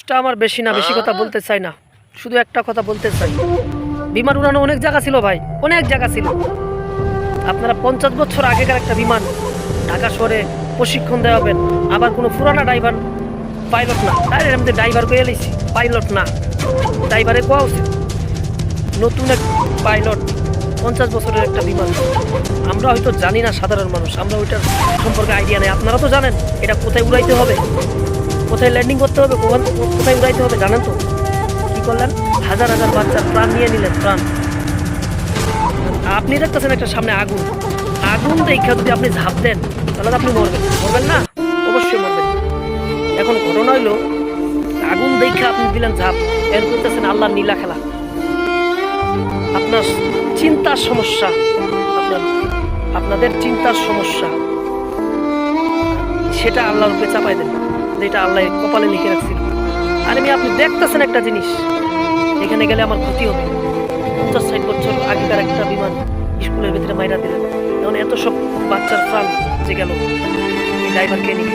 বয়সটা আমার বেশি না, বেশি কথা বলতে চাই না, শুধু একটা কথা বলতে চাই, বিমান উড়ানো অনেক জায়গা ছিল ভাই, অনেক জায়গা ছিল। আপনারা 50 বছর আগেকার একটা বিমান ঢাকা শহরে প্রশিক্ষণ দেওয়া হবেন, আবার কোনো পুরানা ড্রাইভার পাইলট না, ডাইরেক্ট আমি ড্রাইভার কয়ে এলেছি, পাইলট না, ড্রাইভারে কোয়া উচিত। নতুন এক পাইলট 50 বছরের একটা বিমান, আমরা হয়তো জানি না, সাধারণ মানুষ আমরা ওইটার সম্পর্কে আইডিয়া নেই। আপনারা তো জানেন এটা কোথায় উড়াইতে হবে, কোথায় ল্যান্ডিং করতে হবে, কোথায় উড়াইতে হবে, জানেন তো। কি করলেন? হাজার হাজার বাচ্চার প্রাণ নিয়ে নিলেন, প্রাণ। আপনি দেখতেছেন একটা সামনে আগুন, আগুন দেখা যদি আপনি ঝাঁপ দেন তাহলে আপনি মরবেন, মরবেন না? অবশ্যই মরবেন। এখন ঘটনা হইলো, আগুন দেখে আপনি দিলেন ঝাঁপ, এর করতেছেন আল্লাহর নীলা খেলা। আপনার চিন্তার সমস্যা, আপনাদের চিন্তার সমস্যা, সেটা আল্লাহর উপরে চাপাই দেন, যেটা আল্লাহ কপালে লিখে রাখছিল। আর আপনি দেখতেছেন একটা জিনিস, এখানে গেলে আমার ক্ষতি হবে। 50-60 বছর আগেকার একটা বিমান স্কুলের ভিতরে মাইরা দিলেন, এখন এত সব বাচ্চার প্রাণ যে গেল, ড্রাইভারকে নিয়ে।